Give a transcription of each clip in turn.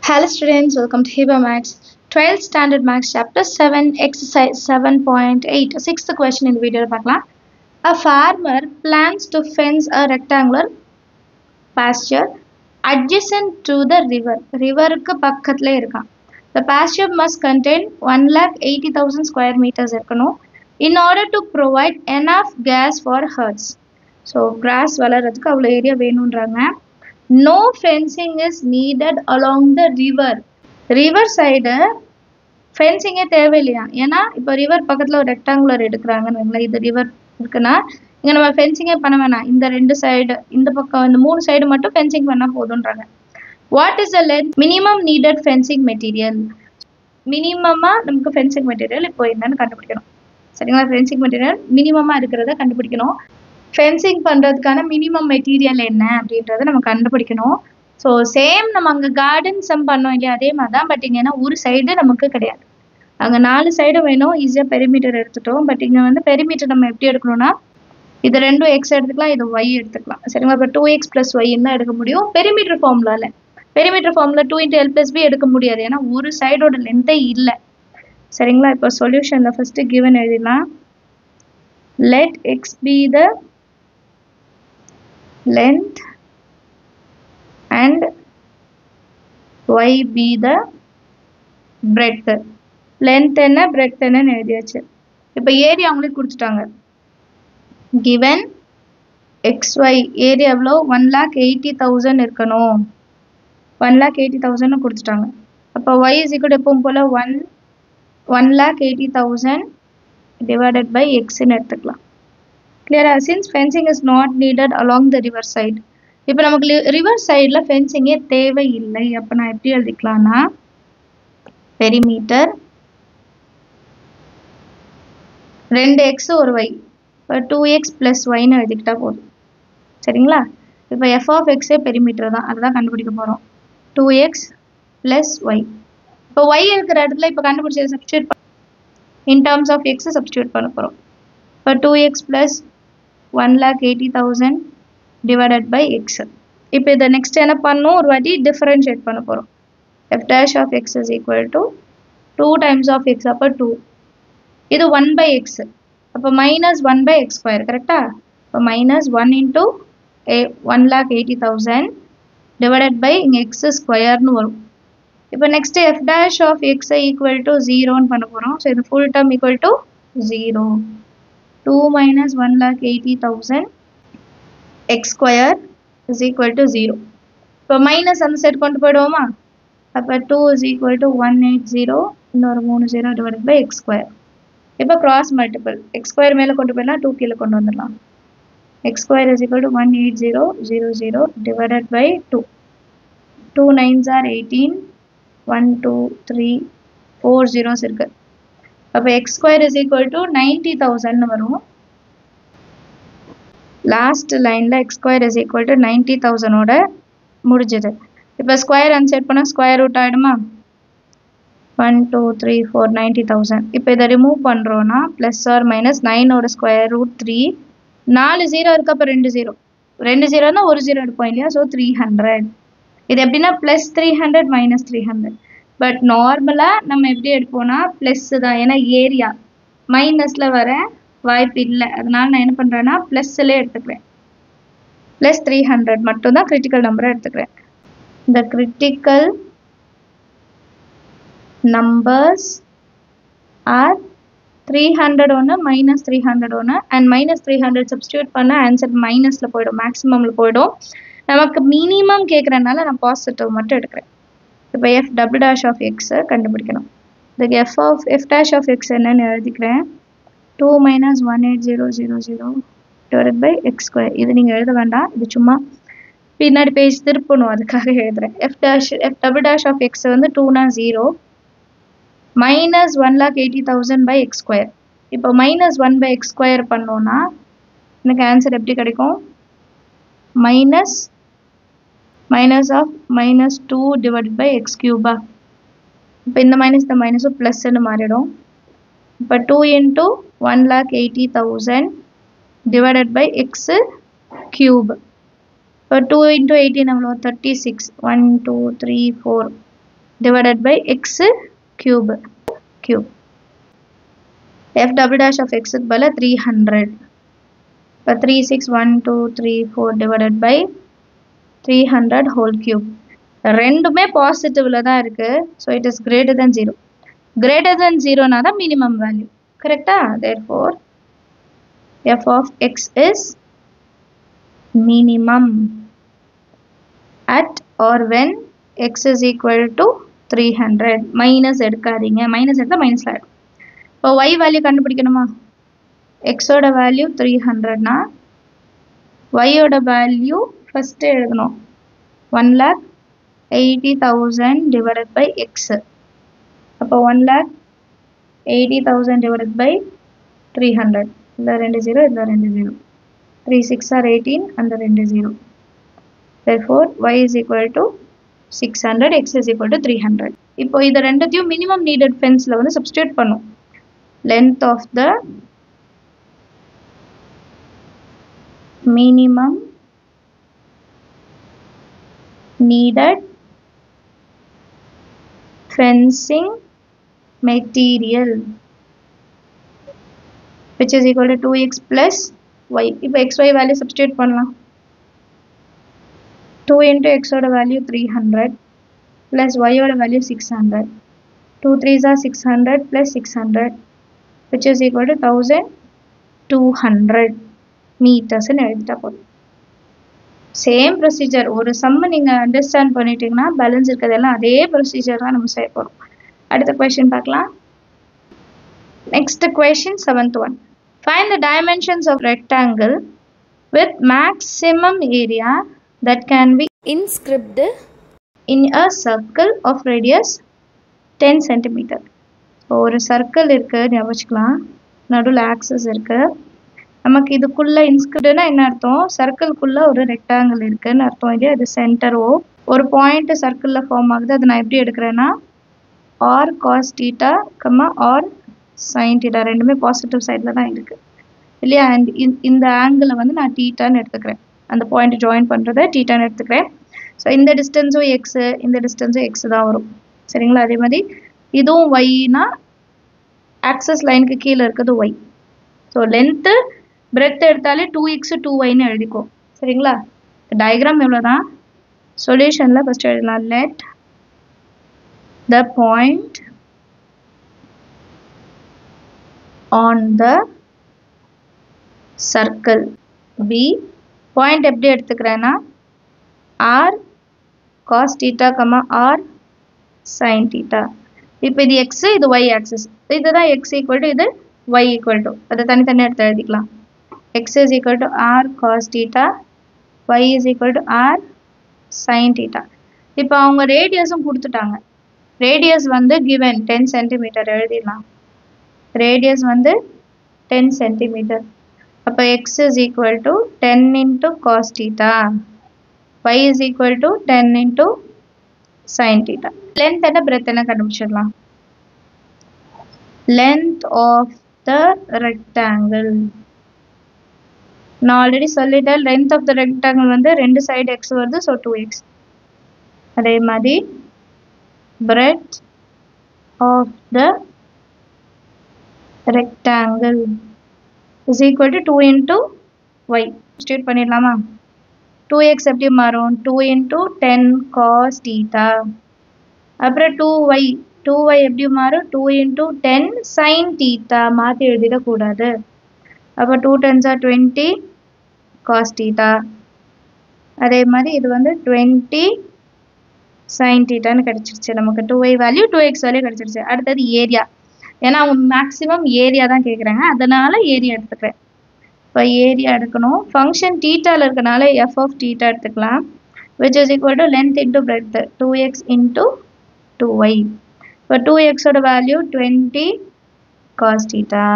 Hello students, welcome to Hiba Max 12th Standard Max Chapter 7 Exercise 7.8 Sixth question in the video பார்க்கலாம். A farmer plans to fence a rectangular pasture adjacent to the river. Riverக்கு பக்கத்துல இருக்கான். The pasture must contain 1,80,000 square meters இருக்கணும் in order to provide enough gas for herds. So grass வளர்றதுக்கு அவ்வளோ area வேணும்ன்றாங்க. No fencing is needed along the river. River side fencing தேவையில்லையா ஏன்னா இப்போ river பக்கத்தில் ஒரு ரெக்டாங்குலர் எடுக்கிறாங்கன்னு இது ரிவர் இருக்குன்னா இங்கே நம்ம ஃபென்சிங்கே பண்ண வேணாம். இந்த ரெண்டு சைடு இந்த பக்கம் இந்த மூணு சைடு மட்டும் ஃபென்சிங் பண்ணால் போதுன்றாங்க. What is the length minimum needed fencing material? மினிமமாக நமக்கு ஃபென்சிங் மெட்டீரியல் இப்போ என்னன்னு கண்டுபிடிக்கணும். சரிங்களா? ஃபென்சிங் மெட்டீரியல் மினிமமாக இருக்கிறத கண்டுபிடிக்கணும். ஃபென்சிங் பண்ணுறதுக்கான மினிமம் மெட்டீரியல் என்ன அப்படின்றத நம்ம கண்டுபிடிக்கணும். ஸோ சேம் நம்ம அங்கே கார்டன் சம் பண்ணோம் இல்லையா, அதே மாதிரி தான். பட் இங்கே ஒரு சைடு நமக்கு கிடையாது, அங்கே 4 சைடு வேணும். ஈஸியாக பெரிமீட்டர் எடுத்துட்டோம். பட் இங்கே பெரிமீட்டர் நம்ம எப்படி எடுக்கணும்னா இது ரெண்டும் எக்ஸ் எடுத்துக்கலாம், இது ஒய் எடுத்துக்கலாம். சரிங்களா? இப்போ 2x + y தான் எடுக்க முடியும் பெரிமீட்டர் ஃபார்முலாவில். பெரிமீட்டர் ஃபார்முலா 2 × l + b எடுக்க முடியாது, ஏன்னா ஒரு சைடோட லென்த்தே இல்லை. சரிங்களா? இப்போ சொல்யூஷனில் ஃபஸ்ட்டு கிவன் எழுதிடலாம். Let X be the length and y be the breadth. length என்ன breadth என்னன்னு எழுதியாச்சு. இப்போ ஏரியா அவங்களுக்கு கொடுத்துட்டாங்க. given xy ஏரியா எவ்வளோ 1,80,000 இருக்கணும். 1,80,000 கொடுத்துட்டாங்க. அப்போ y is equal to எப்பவும் போல் 1,80,000 divided by x ன்னு எடுத்துக்கலாம். Clear? Since fencing is not needed along the river side. இப்போ நமக்கு ரிவர் சைடில் ஃபென்சிங்கே தேவையில்லை. அப்போ நான் எப்படி எழுதிக்கலாம்னா பெரிமீட்டர் 2x ஒரு y, இப்போ 2x + yன்னு எழுதிக்கிட்டா போதும். சரிங்களா? இப்போ f of x பெரிமீட்டர் தான், அதுதான் கண்டுபிடிக்க போகிறோம். 2x + y. இப்போ y இருக்கிற இடத்துல இப்போ கண்டுபிடிச்ச substitute in terms of x substitute பண்ண போகிறோம். இப்போ 2x + 1,80,000 divided by x. இப்போ இதை நெக்ஸ்ட் என்ன பண்ணணும், ஒரு வாட்டி டிஃபரன்ஷியேட் பண்ண போகிறோம். f dash of x is equal to 2 times of x, அப்போ 2. இது 1/x, அப்போ -1/x², கரெக்டா? இப்போ -1 × 1,80,000 divided by இங்கே x² வரும். இப்போ next f dash of x equal to 0ன்னு பண்ண போகிறோம். ஸோ இது full term equal to 0. 2 - 1,80,000 x² is equal to 0. இப்போ மைனஸ் அந்த சைடு கொண்டு போயிடுவோமா? அப்போ 2 is equal to 180 இன்னொரு 3 0 divided by x². இப்போ கிராஸ் மல்டிபிள் x² மேலே கொண்டு போயிடலாம், 2 கீழே கொண்டு வந்துடலாம். x² is equal to 18000 divided by 2. 2 9s are 18, 1 2 3 4 zeros இருக்கு. அப்போ x² is equal to 90,000 வரும். லாஸ்ட் லைனில் x² is equal to 90,000 முடிஞ்சது. இப்போ ஸ்கொயர் அன்செட் பண்ணால் ஸ்கொயர் ரூட் ஆகிடுமா? 1 2 3 4 90,000. இப்போ இதை ரிமூவ் பண்ணுறோன்னா +or-9 ஸ்கொயர் ரூட் 3. 4 0 இருக்கு, அப்போ 2 0. 2 0னா ஒரு 0 எடுப்போம் இல்லையா? ஸோ 300. இது எப்படின்னா +300 -300. பட் நார்மலாக நம்ம எப்படி எடுப்போம்னா ப்ளஸ் தான், ஏன்னா ஏரியா மைனஸில் வர வாய்ப்பு இல்லை. அதனால நான் என்ன பண்ணுறேன்னா ப்ளஸ்ஸில் எடுத்துக்கிறேன். +300 மட்டும்தான் கிரிட்டிக்கல் நம்பரை எடுத்துக்கிறேன். இந்த கிரிட்டிக்கல் நம்பர்ஸ் ஆர் 300 ஒன்று -300 ஒன்று. அண்ட் -300 சப்ஸ்டியூட் பண்ண ஆன்சர் மைனஸில் போயிடும், மேக்ஸிமமில் போயிடும். நமக்கு மினிமம் கேட்குறதுனால நான் பாசிட்டிவ் மட்டும் எடுக்கிறேன். இப்போ f dash of x கண்டுபிடிக்கணும். இதுக்கு f dash of x என்னன்னு எழுதிக்கிறேன். 2 - 18000 divided by x². இது நீங்கள் எழுத வேண்டாம், இது சும்மா பின்னாடி பேஜ் திருப்பணும், அதுக்காக எழுதுகிறேன். f dash of x 2னா 0 -1,80,000 by x². இப்போ -1/x² பண்ணோன்னா எனக்கு ஆன்சர் எப்படி கிடைக்கும்? minus of -2 divided by x³. இப்போ இந்த மைனஸ் இந்த மைனஸும் ப்ளஸ்ன்னு மாறிடும். இப்போ 2 × 1,80,000 divided by x³. இப்போ 2 × 18 எவ்வளோ? 36. 1 2 3 4 divided by x cube. F double dash of x க்கு பதிலா 300. இப்போ 3 6 1 2 3 4 divided by 300 whole cube. ரெண்டுமே பாசிட்டிவ்ல தான் இருக்கு. So it is greater than 0. Greater than 0 na the minimum value. Correct? Therefore, f of x is minimum at or when x is equal to 300. Minus எடுக்காதீங்க. Minus எடுத்தா minus ஆயிடும். இப்போ y value கண்டுபிடிக்கணுமா? x ஓட value 300 னா y ஓட value first எழுதணும். 1,80,000 divided by x. அப்போ 1,80,000 divided by 300. இந்த 2 0, இந்த 2 0. 3 6 are 18 and the 2 0. Therefore, y is equal to 600, x is equal to 300. இப்போ இது ரெண்டுத்தையும் minimum needed fenceல வந்து substitute பண்ணும். Length of the minimum needed fencing material which is equal to 2x plus y. இப்போ xy value substitute பண்ணலாம். 2 into x ஓட value 300 plus y ஓட value 600. 2 3s are 600 plus 600 which is equal to 1200 meters ன்னு எழுதிட்டா போதும். Same procedure. ஒரு சம்ம நீங்கள் understand பண்ணிட்டீங்கன்னா பேலன்ஸ் இருக்கிறதெல்லாம் அதே ப்ரொசீஜர் தான் நம்ம செய்ய போகிறோம். அடுத்த கொஸ்டின் பார்க்கலாம். Next question 7th one. Find the dimensions of rectangle with maximum area that can be inscribed in a circle of radius 10 cm. ஒரு சர்க்கிள் இருக்குது ஞாபகம் வச்சுக்கலாம். நடுவில் ஆக்சஸ் இருக்குது. நமக்கு இதுக்குள்ளே இன்ஸ்கிரிப்டுன்னா என்ன அர்த்தம்? சர்க்கிள்குள்ளே ஒரு ரெக்டாங்கிள் இருக்குதுன்னு அர்த்தம். இது அது சென்டரோ ஒரு பாயிண்ட் சர்க்கிளில் ஃபார்ம் ஆகுது. அதை நான் எப்படி எடுக்கிறேன்னா R cos theta R sine theta ரெண்டுமே பாசிட்டிவ் சைடில் தான் இருக்குது இல்லையா? அண்ட் இந்த ஆங்கிளை வந்து நான் தீட்டான்னு எடுத்துக்கிறேன். அந்த பாயிண்ட் ஜாயின் பண்ணுறதை தீட்டான்னு எடுத்துக்கிறேன். ஸோ இந்த டிஸ்டன்ஸும் எக்ஸு, இந்த டிஸ்டன்ஸும் எக்ஸு தான் வரும். சரிங்களா? அதே மாதிரி இதுவும் ஒய்னா ஆக்சஸ் லைனுக்கு கீழே இருக்குது ஒய். ஸோ லென்த்து பிரெத் எடுத்தாலே 2x 2yன்னு எழுதிக்கும். சரிங்களா? டயக்ராம் எவ்வளோ தான்? சொல்யூஷனில் ஃபஸ்ட்டு எழுதலாம். Let the point on the circle P. Point எப்படி எடுத்துக்கிறேன்னா R cos theta R sine theta. இப்போ இது எக்ஸு, இது ஒய் ஆக்சிஸ். இதுதான் எக்ஸ் ஈக்குவல் டு, இது ஒய் ஈக்குவல் டு. அதை தனித்தனியாக எடுத்து எழுதிக்கலாம். X is equal to R cos theta, Y is equal to R sine theta. இப்போ அவங்க ரேடியஸும் கொடுத்துட்டாங்க. ரேடியஸ் வந்து கிவன் 10 சென்டிமீட்டர் எழுதிடலாம். ரேடியஸ் வந்து 10 சென்டிமீட்டர். அப்போ X is equal to 10 into cos theta, Y is equal to 10 into sine theta. Length என்ன breadth என்ன கண்டுபிடிச்சிடலாம். லென்த் ஆஃப் த ரெக்டாங்கிள் நான் ஆல்ரெடி சொல்லிட்டேன். லென்த் ஆஃப் த ரெக்டாங்கிள் வந்து ரெண்டு சைடு எக்ஸ் வருது. So 2x. அதே மாதிரி breadth of the rectangle is equal to 2 into Y. State பண்ணிடலாமா? 2x எப்படி மாறும்? 2 இன்ட்டு 10 காஸ் தீட்டா. அப்புறம் 2y எப்படி மாறும்? 2 இன்ட்டு 10 சைன் தீட்டா. மாற்றி எழுதிடக்கூடாது. அப்போ 2 10s are 20 காஸ் தீட்டா. அதே மாதிரி இது வந்து 20 சைன் தீட்டான்னு கிடச்சிருச்சு. நமக்கு 2y வேல்யூ 2x வேல்யூ கிடச்சிருச்சு. அடுத்தது ஏரியா. ஏன்னா அவங்க மேக்ஸிமம் ஏரியா தான் கேட்குறாங்க, அதனால ஏரியா எடுத்துக்கிறேன். இப்போ ஏரியா எடுக்கணும். ஃபங்க்ஷன் தீட்டாவில் இருக்கனால எஃப் ஆஃப் தீட்டா எடுத்துக்கலாம். Which is equal to length into breadth 2x into 2y. இப்போ 2x ஓட value 20 cos theta,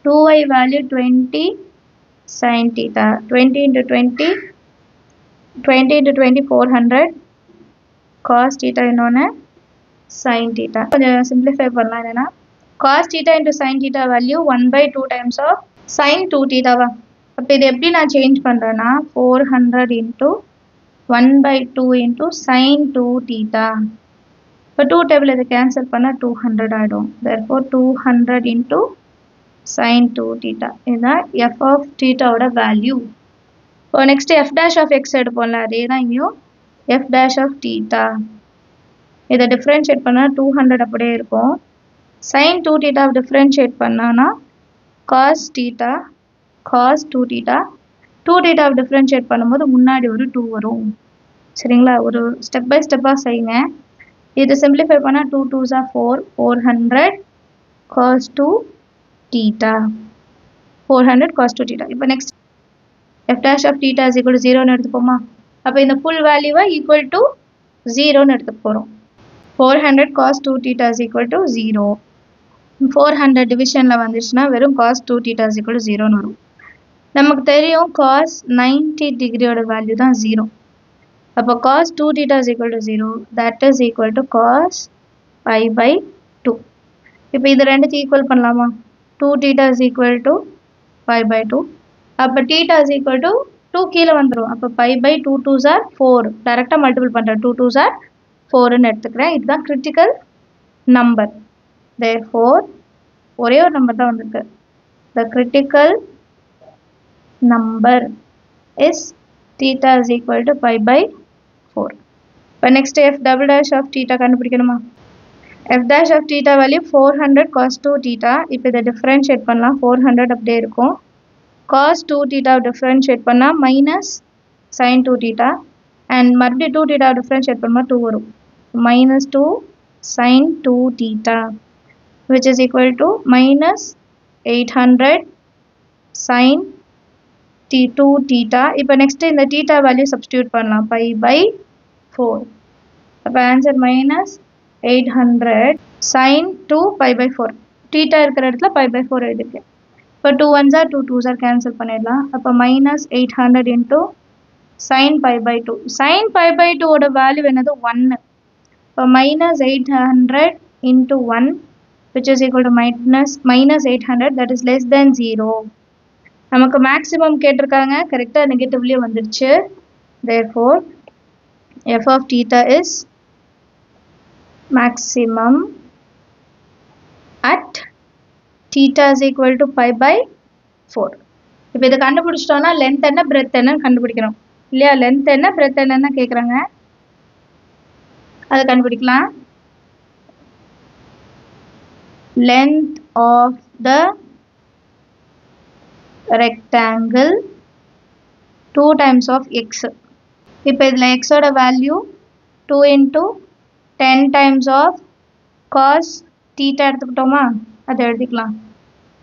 2y value 20 sin theta. 20 into 20 into 20 400 cos theta இன்னொன்று sin theta. கொஞ்சம் simplify பண்ணலாம். என்னன்னா cos theta into sin theta value 1/2 times of sin 2 theta வா. அப்போ இது எப்படி நான் சேஞ்ச் பண்ணுறேன்னா 400 into 1/2 into sin 2 theta. இப்போ 2 டேபிள் இதை கேன்சல் பண்ணால் 200 ஆகிடும். therefore 200 into sin 2 theta இதுதான் f of thetaவோட வேல்யூ. இப்போ next f dash of x எடுப்போம்ல, அதே தான் இங்கேயும் f dash of theta. இதை டிஃப்ரென்ஷியேட் பண்ணால் 200 அப்படியே இருக்கும். sin 2 theta டிஃப்ரென்ஷியேட் பண்ணான்னா cos theta cos 2 theta 2 theta differentiate பண்ணும்போது முன்னாடி ஒரு 2 வரும். சரிங்களா, ஒரு ஸ்டெப் பை ஸ்டெப்பாக செய்யுங்க. இது சிம்பிளிஃபை பண்ணால் 2 2s are 4 400 cos 2 theta 400 cos 2 theta. இப்போ next f dash of theta is equal to 0ன்னு எடுத்துப்போமா. அப்போ இந்த ஃபுல் வேல்யூவை ஈக்குவல் டு 0ன்னு எடுத்துக்க போகிறோம். 400 cos 2 theta is equal to 0. 400 டிவிஷனில் வந்துச்சுன்னா வெறும் cos 2 theta is equal to 0ன்னு வரும். நமக்கு தெரியும் cos 90 டிகிரியோட வேல்யூ தான் 0. அப்போ cos 2 theta is equal to 0, that is equal to cos pi by 2. இப்போ இது ரெண்டுத்தையும் ஈக்குவல் பண்ணலாமா. 2 theta is equal to pi by 2. அப்போ theta is equal to 2 கீழே வந்துடும். அப்போ pi by 2 2s are 4. டைரெக்டாக மல்டிபிள் பண்ணுறேன். 2 2s are 4ன்னு எடுத்துக்கிறேன். இதுதான் கிரிட்டிக்கல் நம்பர். therefore ஒரே ஒரு நம்பர் தான் வந்திருக்கு. the critical number is theta is equal to pi by 4. இப்போ next f double dash of theta கண்டுபிடிக்கணுமா. f dash of theta value 400 cos 2 theta. இப்போ இதை டிஃப்ரென்ஷியேட் பண்ணலாம். 400 அப்படியே இருக்கும். cos 2 theta டிஃப்ரென்ஷியேட் பண்ணால் மைனஸ் sin 2 theta அண்ட் மறுபடியும் 2 theta differentiate பண்ணால் 2 வரும். minus 2 sin 2 theta which is equal to minus 800 sin 2 theta. இப்போ நெக்ஸ்ட் இந்த theta வேல்யூ சப்ஸ்டியூட் பண்ணலாம். pi by 4. அப்போ answer minus 800 sin 2 pi by 4. theta இருக்கிற இடத்துல pi by 4 எடுக்கேன். இப்போ 2 1s are 2 2s are cancel பண்ணிடலாம். அப்போ minus 800 into sin pi by 2. sin pi by 2 ஓட வேல்யூ என்னது 1. இப்போ minus 800 into 1 which is equal to minus 800, that is less than 0. நமக்கு maximum கேட்டிருக்காங்க, கரெக்டாக நெகட்டிவ்லேயே வந்துடுச்சு. therefore f of theta is maximum at theta is equal to pi by 4. இப்போ இதை கண்டுபிடிச்சிட்டோம்னா length என்ன பிரெத் என்னன்னு கண்டுபிடிக்கணும் இல்லையா. லென்த் என்ன பிரெத் என்னன்னு கேட்குறாங்க, அதை கண்டுபிடிக்கலாம். length of the rectangle 2 times of x. இப்போ இதில் x ஓட value 2 into 10 times of cos theta எடுத்துக்கிட்டோமா, அதை எழுதிக்கலாம்.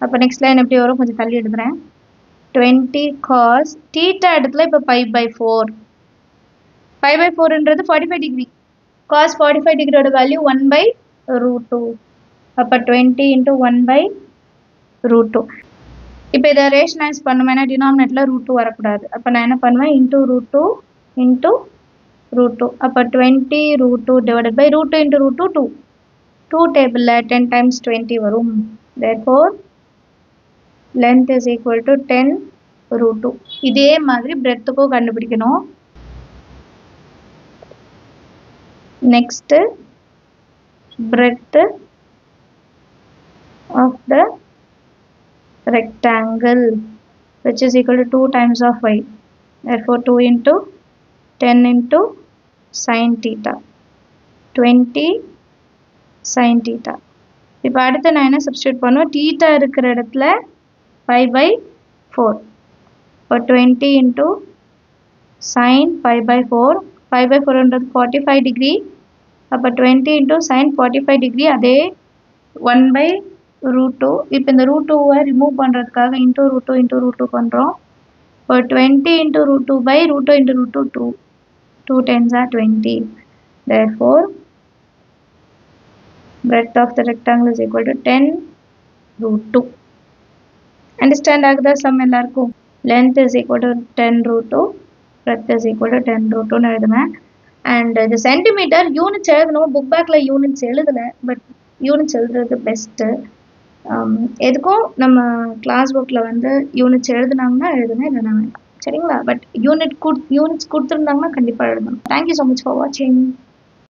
அப்போ நெக்ஸ்ட் லைன் எப்படி வரும், கொஞ்சம் தள்ளி எடுக்கிறேன். 20 cos theta இடத்துல இப்போ pi by 4. pi by 4ன்றது 45 டிகிரி. cos 45 டிகிரியோட வேல்யூ 1 by root 2. அப்போ 20 into 1 by root 2. இப்போ இதை ரேஷனைஸ் பண்ணுவேன்னா டினாமினேட்டில் root 2 வரக்கூடாது. அப்போ நான் என்ன பண்ணுவேன், into root 2 into root 2. அப்போ 20 root 2 divided by root 2 into root 2 2. 2 டேபிளில் 10 times 20 வரும். therefore length is equal to 10 root 2. இதே மாதிரி பிரெத்துக்கும் கண்டுபிடிக்கணும். next breadth of the rectangle which is equal to 2 times of y. therefore 2 into 10 into sin theta 20 sin theta. இப்போ அடுத்து நான் என்ன substitute பண்ணுவேன், theta இருக்கிற இடத்துல pi by 4. இப்போ 20 into sin pi by 4. pi by 4ன்றது 45 டிகிரி. அப்போ 20 into sin 45 டிகிரி, அதே 1 by root 2. இப்போ இந்த root 2வை ரிமூவ் பண்ணுறதுக்காக into root 2 into root 2 பண்ணுறோம். இப்போ 20 into root 2 by root 2 into root 2 2. 2 10s are 20. therefore breadth of the rectangle is equal to 10 root 2. understand ஆகுதா some எல்லாருக்கும். length is equal to 10 root 2, breadth is equal to 10 root 2 எழுதுனேன். and the centimeter units எழுதணும். Book பேக்கில் units எழுதலை, but units எழுதுறது best. எதுக்கும் நம்ம class புக்கில் வந்து யூனிட்ஸ் எழுதுனாங்கன்னா எழுதுங்க, இல்லைனா வேண்டாம். சரிங்களா, பட் யூனிட்ஸ் கொடுத்துருந்தாங்கன்னா கண்டிப்பாக எழுதணும். தேங்க்யூ ஸோ மச் ஃபார் வாட்சிங்.